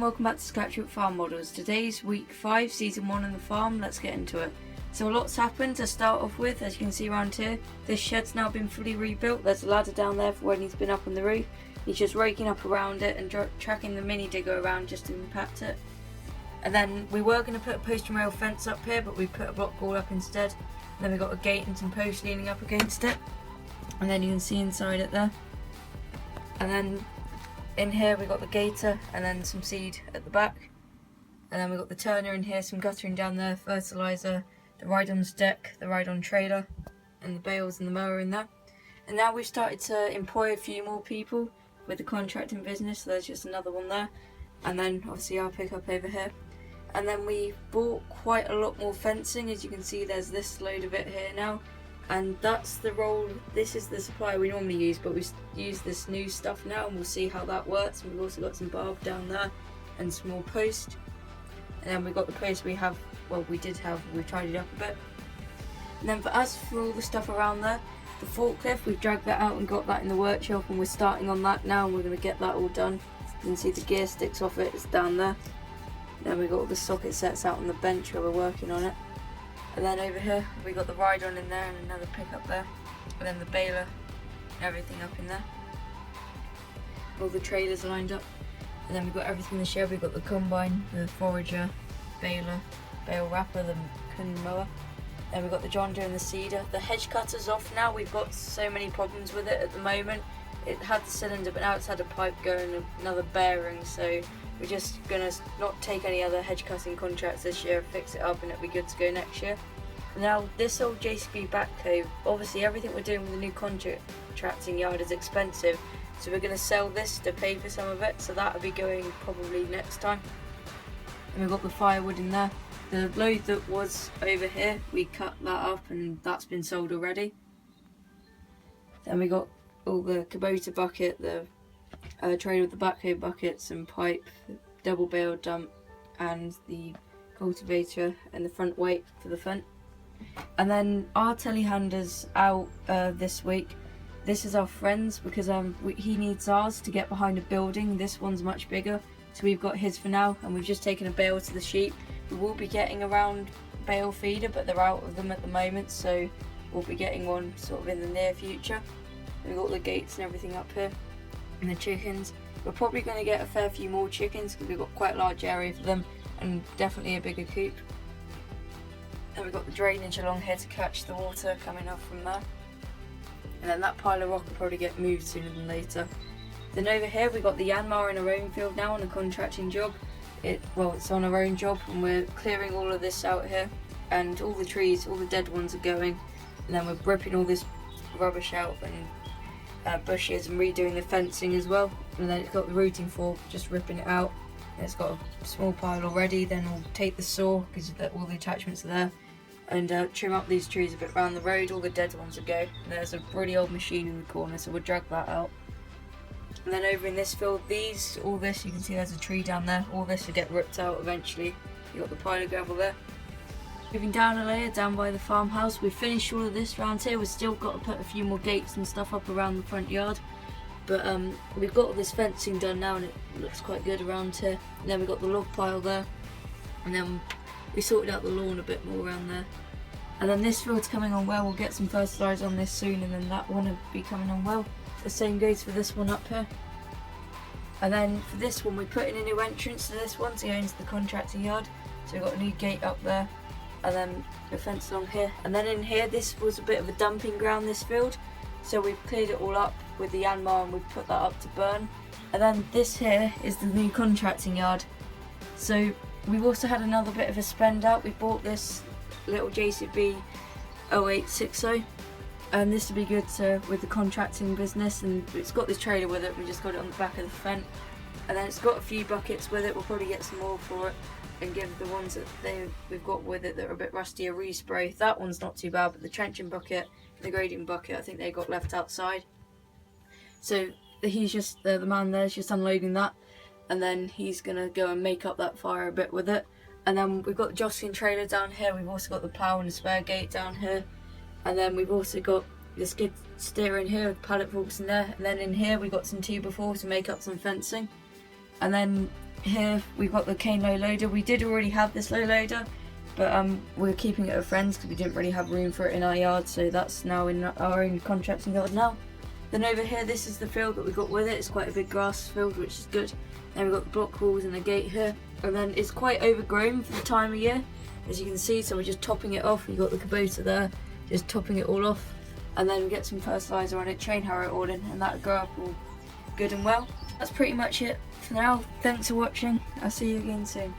welcome back to Scratchwork Farm Models. Today's week 5, season 1 on the farm. Let's get into it. So a lot's happened to start off with. As you can see around here, this shed's now been fully rebuilt. There's a ladder down there for when he's been up on the roof. He's just raking up around it and tracking the mini digger around just to impact it. And then we were going to put a post and rail fence up here, but we put a block wall up instead. And then we got a gate and some posts leaning up against it. And then you can see inside it there. And then in here we got the gator and then some seed at the back. And then we got the turner in here, some guttering down there, fertiliser, the ride-on's deck, the ride-on trailer, and the bales and the mower in there. And now we've started to employ a few more people with the contracting business, so there's just another one there. And then obviously our pickup over here. And then we bought quite a lot more fencing. As you can see, there's this load of it here now. And that's the roll. This is the supply we normally use, but we use this new stuff now, and we'll see how that works. And we've also got some barb down there and some more post. And then we've got the post we have, well, we did have, we've tidied up a bit. And then for all the stuff around there, the forklift, we've dragged that out and got that in the workshop, and we're starting on that now, and we're going to get that all done. You can see the gear sticks off it, it's down there. Then we've got all the socket sets out on the bench where we're working on it. And then over here we got the ride-on in there and another pickup there. And then the baler and everything up in there. All the trailers lined up. And then we've got everything in the shed. We've got the combine, the forager, baler, bale wrapper, the cunning mower. Then we've got the John Deere and the seeder. The hedge cutter's off now. We've got so many problems with it at the moment. It had the cylinder, but now it's had a pipe go and another bearing, so we're just going to not take any other hedge cutting contracts this year, fix it up, and it'll be good to go next year. Now, this old JCB backhoe, obviously everything we're doing with the new contracting yard is expensive, so we're going to sell this to pay for some of it, so that'll be going probably next time. And we've got the firewood in there. The load that was over here, we cut that up and that's been sold already. Then we got all the Kubota bucket, the trailer with the backhoe buckets and pipe, double bale dump, and the cultivator and the front weight for the front. And then our telehandler's out this week. This is our friend's because he needs ours to get behind a building. This one's much bigger, so we've got his for now, and we've just taken a bale to the sheep. We will be getting around bale feeder, but they're out of them at the moment, so we'll be getting one sort of in the near future. We've got the gates and everything up here, and the chickens. We're probably going to get a fair few more chickens because we've got quite a large area for them, and definitely a bigger coop. And we've got the drainage along here to catch the water coming off from there. And then that pile of rock will probably get moved sooner than later. Then over here we've got the Yanmar in our own field now on a contracting job. It's on our own job, and we're clearing all of this out here, and all the trees, all the dead ones are going. And then we're ripping all this rubbish out and bushes and redoing the fencing as well. And then it's got the rooting fork, just ripping it out. And it's got a small pile already. Then we'll take the saw because all the attachments are there, and trim up these trees a bit around the road. All the dead ones will go. And there's a really old machine in the corner, so we'll drag that out. And then over in this field, all this, you can see there's a tree down there. All this will get ripped out eventually. You got the pile of gravel there. Moving down a layer, down by the farmhouse, we've finished all of this around here. We've still got to put a few more gates and stuff up around the front yard. But we've got all this fencing done now, and it looks quite good around here. And then we've got the log pile there. And then we sorted out the lawn a bit more around there. And then this field's coming on well. We'll get some fertiliser on this soon, and then that one will be coming on well. The same goes for this one up here. And then for this one, we're putting a new entrance to this one to go into the contracting yard. So we've got a new gate up there. And then the fence along here, and then in here this was a bit of a dumping ground, this field, so we've cleared it all up with the Yanmar and we've put that up to burn. And then this here is the new contracting yard. So we've also had another bit of a spend out. We bought this little JCB 0860, and this will be good with the contracting business, and it's got this trailer with it. We just got it on the back of the front, and then it's got a few buckets with it. We'll probably get some more for it and give the ones that we've got with it that are a bit rusty a respray. That one's not too bad, but the trenching bucket and the grading bucket, I think they got left outside. So he's just, the man there's just unloading that, and then he's going to go and make up that fire a bit with it. And then we've got the jostling trailer down here. We've also got the plough and the spare gate down here. And then we've also got the skid steer in here with pallet forks in there. And then in here we've got some 2x4 to make up some fencing. And then here we've got the cane low loader. We did already have this low loader, but we're keeping it at friends because we didn't really have room for it in our yard, so that's now in our own contracting yard now. Then over here, this is the field that we got with it. It's quite a big grass field, which is good. Then we've got the block walls and the gate here, and then it's quite overgrown for the time of year, as you can see, so we're just topping it off. We've got the Kubota there, just topping it all off, and then we get some fertiliser on it, chain harrow it all in, and that'll grow up all good and well. That's pretty much it for now. Thanks for watching. I'll see you again soon.